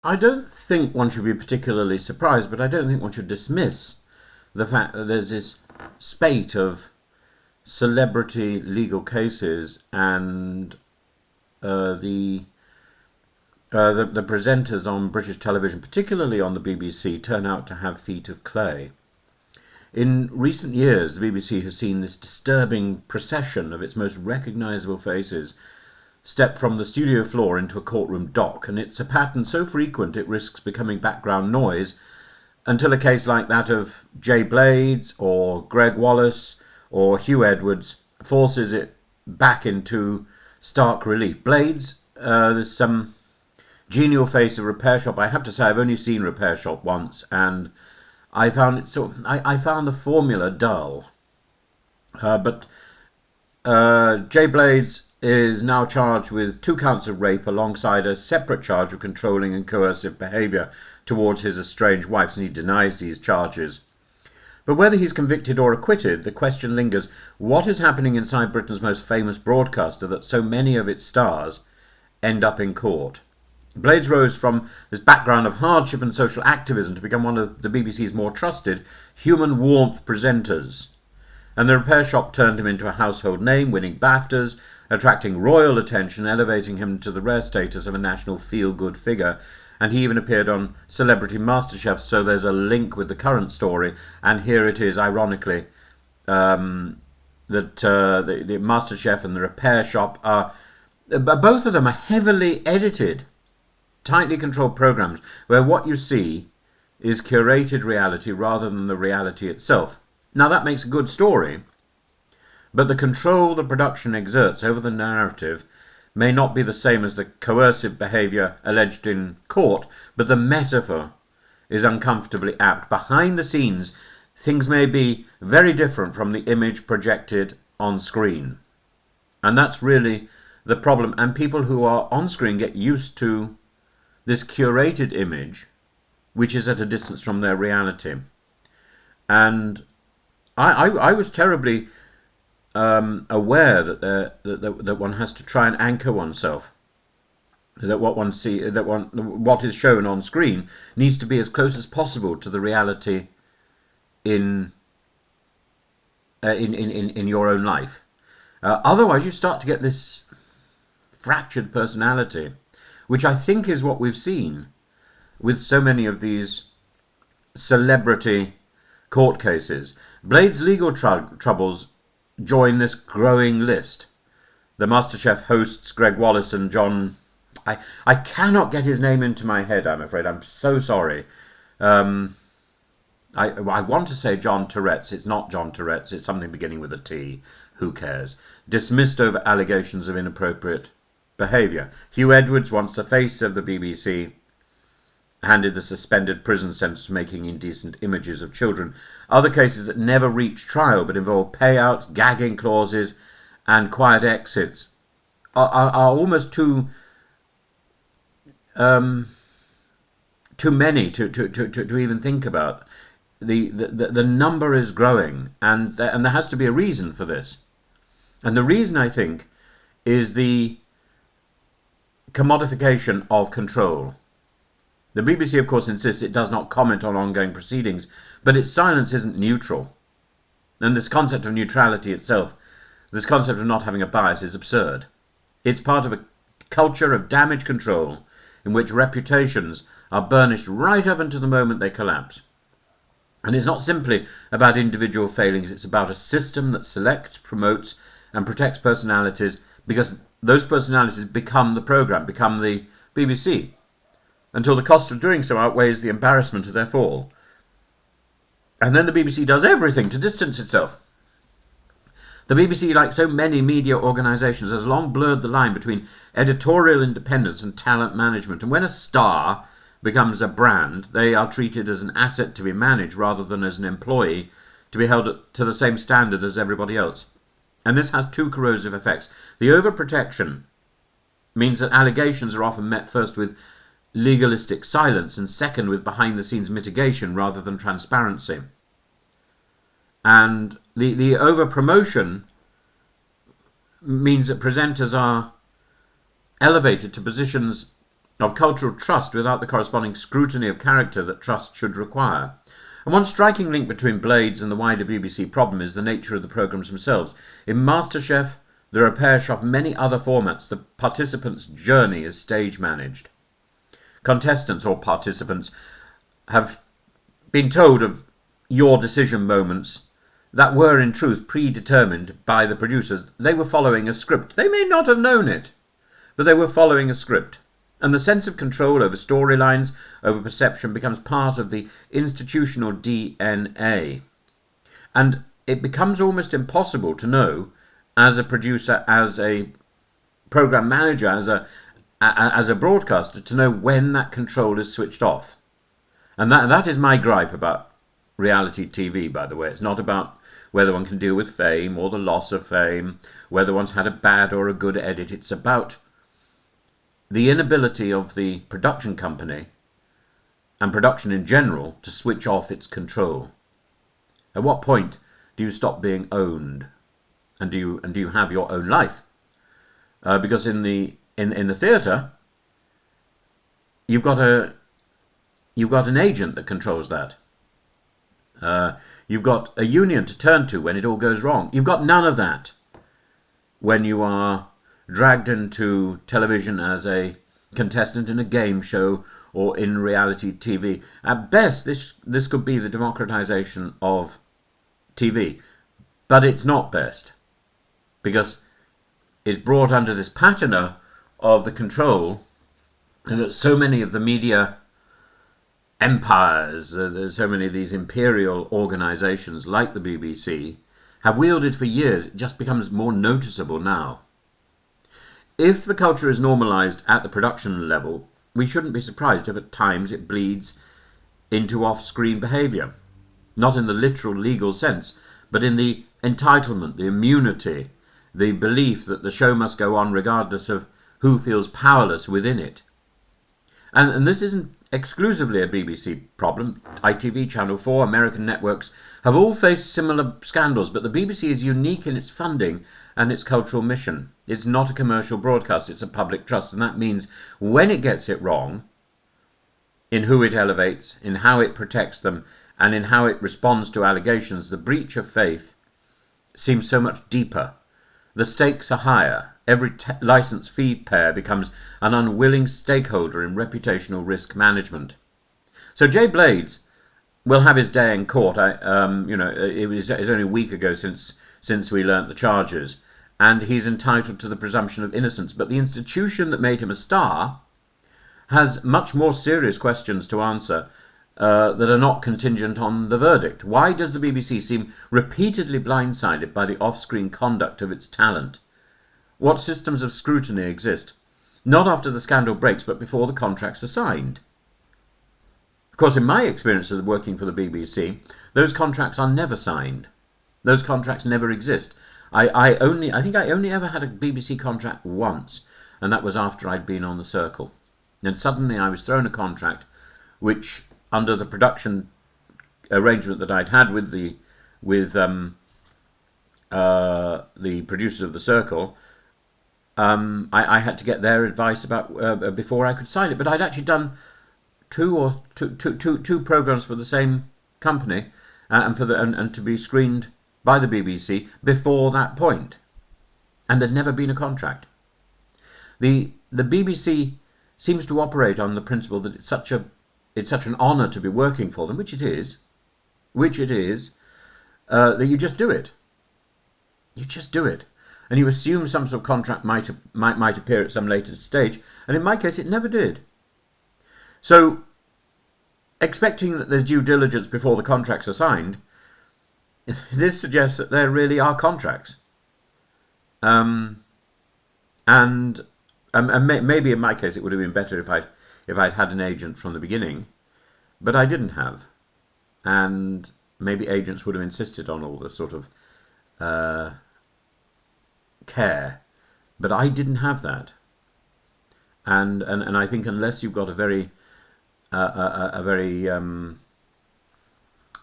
I don't think one should be particularly surprised, but I don't think one should dismiss the fact that there's this spate of celebrity legal cases and the the presenters on British television, particularly on the BBC, turn out to have feet of clay. In recent years, the BBC has seen this disturbing procession of its most recognisable faces step from the studio floor into a courtroom dock, and it's a pattern so frequent it risks becoming background noise until a case like that of Jay Blades or Greg Wallace or Hugh Edwards forces it back into stark relief. Blades, there's some genial face of Repair Shop. I have to say I've only seen Repair Shop once, and I found it I found the formula dull. But Jay Blades is now charged with 2 counts of rape alongside a separate charge of controlling and coercive behaviour towards his estranged wife, and he denies these charges. But whether he's convicted or acquitted, the question lingers: what is happening inside Britain's most famous broadcaster that so many of its stars end up in court? Blades rose from this background of hardship and social activism to become one of the BBC's more trusted human warmth presenters. And the Repair Shop turned him into a household name, winning BAFTAs, attracting royal attention, elevating him to the rare status of a national feel-good figure. And he even appeared on Celebrity MasterChef, so there's a link with the current story. And here it is, ironically, that the MasterChef and the Repair Shop are, both of them are heavily edited, tightly controlled programs where what you see is curated reality rather than the reality itself. Now that makes a good story, but the control the production exerts over the narrative may not be the same as the coercive behaviour alleged in court, but the metaphor is uncomfortably apt. Behind the scenes, things may be very different from the image projected on screen. And that's really the problem. And people who are on screen get used to this curated image, which is at a distance from their reality. And I was terribly aware that one has to try and anchor oneself, that what is shown on screen needs to be as close as possible to the reality in your own life. Otherwise, you start to get this fractured personality, which I think is what we've seen with so many of these celebrity court cases. Blades' legal troubles join this growing list. The MasterChef hosts Greg Wallace and John... I cannot get his name into my head, I'm afraid. I'm so sorry. I want to say John Tourette's. It's not John Tourette's. It's something beginning with a T. Who cares? Dismissed over allegations of inappropriate behaviour. Hugh Edwards, once the face of the BBC, handed the suspended prison sentence for making indecent images of children. Other cases that never reach trial but involve payouts, gagging clauses, and quiet exits are almost too many to even think about. The number is growing, and there has to be a reason for this. And the reason, I think, is the commodification of control. The BBC, of course, insists it does not comment on ongoing proceedings, but its silence isn't neutral. And this concept of neutrality itself, this concept of not having a bias, is absurd. It's part of a culture of damage control in which reputations are burnished right up until the moment they collapse. And it's not simply about individual failings, it's about a system that selects, promotes, and protects personalities, because those personalities become the programme, become the BBC, until the cost of doing so outweighs the embarrassment of their fall. And then the BBC does everything to distance itself. The BBC, like so many media organisations, has long blurred the line between editorial independence and talent management. And when a star becomes a brand, they are treated as an asset to be managed rather than as an employee to be held to the same standard as everybody else. And this has 2 corrosive effects. The overprotection means that allegations are often met first with legalistic silence, and second with behind-the-scenes mitigation rather than transparency. And the over-promotion means that presenters are elevated to positions of cultural trust without the corresponding scrutiny of character that trust should require. And one striking link between Blades and the wider BBC problem is the nature of the programmes themselves. In MasterChef, the Repair Shop, and many other formats, the participants' journey is stage managed. Contestants or participants have been told of your decision moments that were in truth predetermined by the producers. They were following a script. They may not have known it, but they were following a script. And the sense of control over storylines, over perception, becomes part of the institutional DNA. And it becomes almost impossible to know, as a producer, as a program manager, as a broadcaster, to know when that control is switched off. And that is my gripe about reality TV, by the way. It's not about whether one can deal with fame or the loss of fame, whether one's had a bad or a good edit. It's about the inability of the production company and production in general to switch off its control. At what point do you stop being owned, and do you have your own life? Because in the theatre, you've got an agent that controls that. You've got a union to turn to when it all goes wrong. You've got none of that when you are dragged into television as a contestant in a game show or in reality TV. At best, this could be the democratization of TV, but it's not best, because it's brought under this patina of the control, and that so many of the media empires, there's so many of these imperial organizations like the BBC have wielded for years. It just becomes more noticeable now. If the culture is normalised at the production level, we shouldn't be surprised if at times it bleeds into off-screen behaviour. Not in the literal legal sense, but in the entitlement, the immunity, the belief that the show must go on regardless of who feels powerless within it. And this isn't exclusively a BBC problem. ITV, Channel 4, American networks have all faced similar scandals, but the BBC is unique in its funding and its cultural mission. It's not a commercial broadcast, it's a public trust, and that means when it gets it wrong, in who it elevates, in how it protects them, and in how it responds to allegations, the breach of faith seems so much deeper. The stakes are higher. Every licence fee payer becomes an unwilling stakeholder in reputational risk management. So Jay Blades will have his day in court. It was only a week ago since we learnt the charges, and he's entitled to the presumption of innocence. But the institution that made him a star has much more serious questions to answer that are not contingent on the verdict. Why does the BBC seem repeatedly blindsided by the off-screen conduct of its talent? What systems of scrutiny exist? Not after the scandal breaks, but before the contracts are signed. Of course, in my experience of working for the BBC, those contracts are never signed. Those contracts never exist. I think I only ever had a BBC contract once, and that was after I'd been on the Circle. And suddenly I was thrown a contract which, under the production arrangement that I'd had with the producers of the Circle, I had to get their advice about before I could sign it. But I'd actually done two programs for the same company, and to be screened by the BBC before that point, and there'd never been a contract. The BBC seems to operate on the principle that it's such an honour to be working for them, which it is, that you just do it. You just do it. And you assume some sort of contract might appear at some later stage, and in my case it never did. So, expecting that there's due diligence before the contracts are signed, this suggests that there really are contracts. And maybe in my case it would have been better if I'd had an agent from the beginning, but I didn't have. And maybe agents would have insisted on all this sort of care, but I didn't have that. And I think unless you've got a very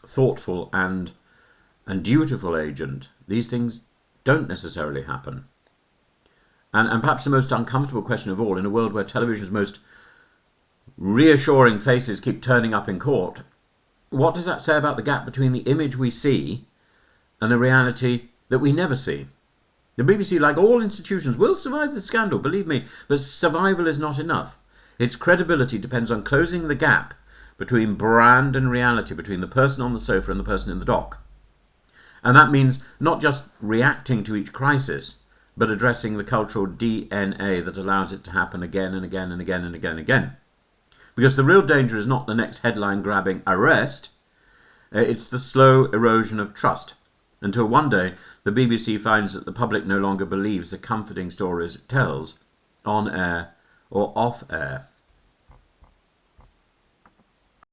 thoughtful and dutiful agent, these things don't necessarily happen. And perhaps the most uncomfortable question of all, in a world where television's most reassuring faces keep turning up in court, what does that say about the gap between the image we see and the reality that we never see? The BBC, like all institutions, will survive the scandal, believe me, but survival is not enough. Its credibility depends on closing the gap between brand and reality, between the person on the sofa and the person in the dock. And that means not just reacting to each crisis, but addressing the cultural DNA that allows it to happen again and again and again and again and again. Because the real danger is not the next headline-grabbing arrest, it's the slow erosion of trust, until one day the BBC finds that the public no longer believes the comforting stories it tells, on air or off air.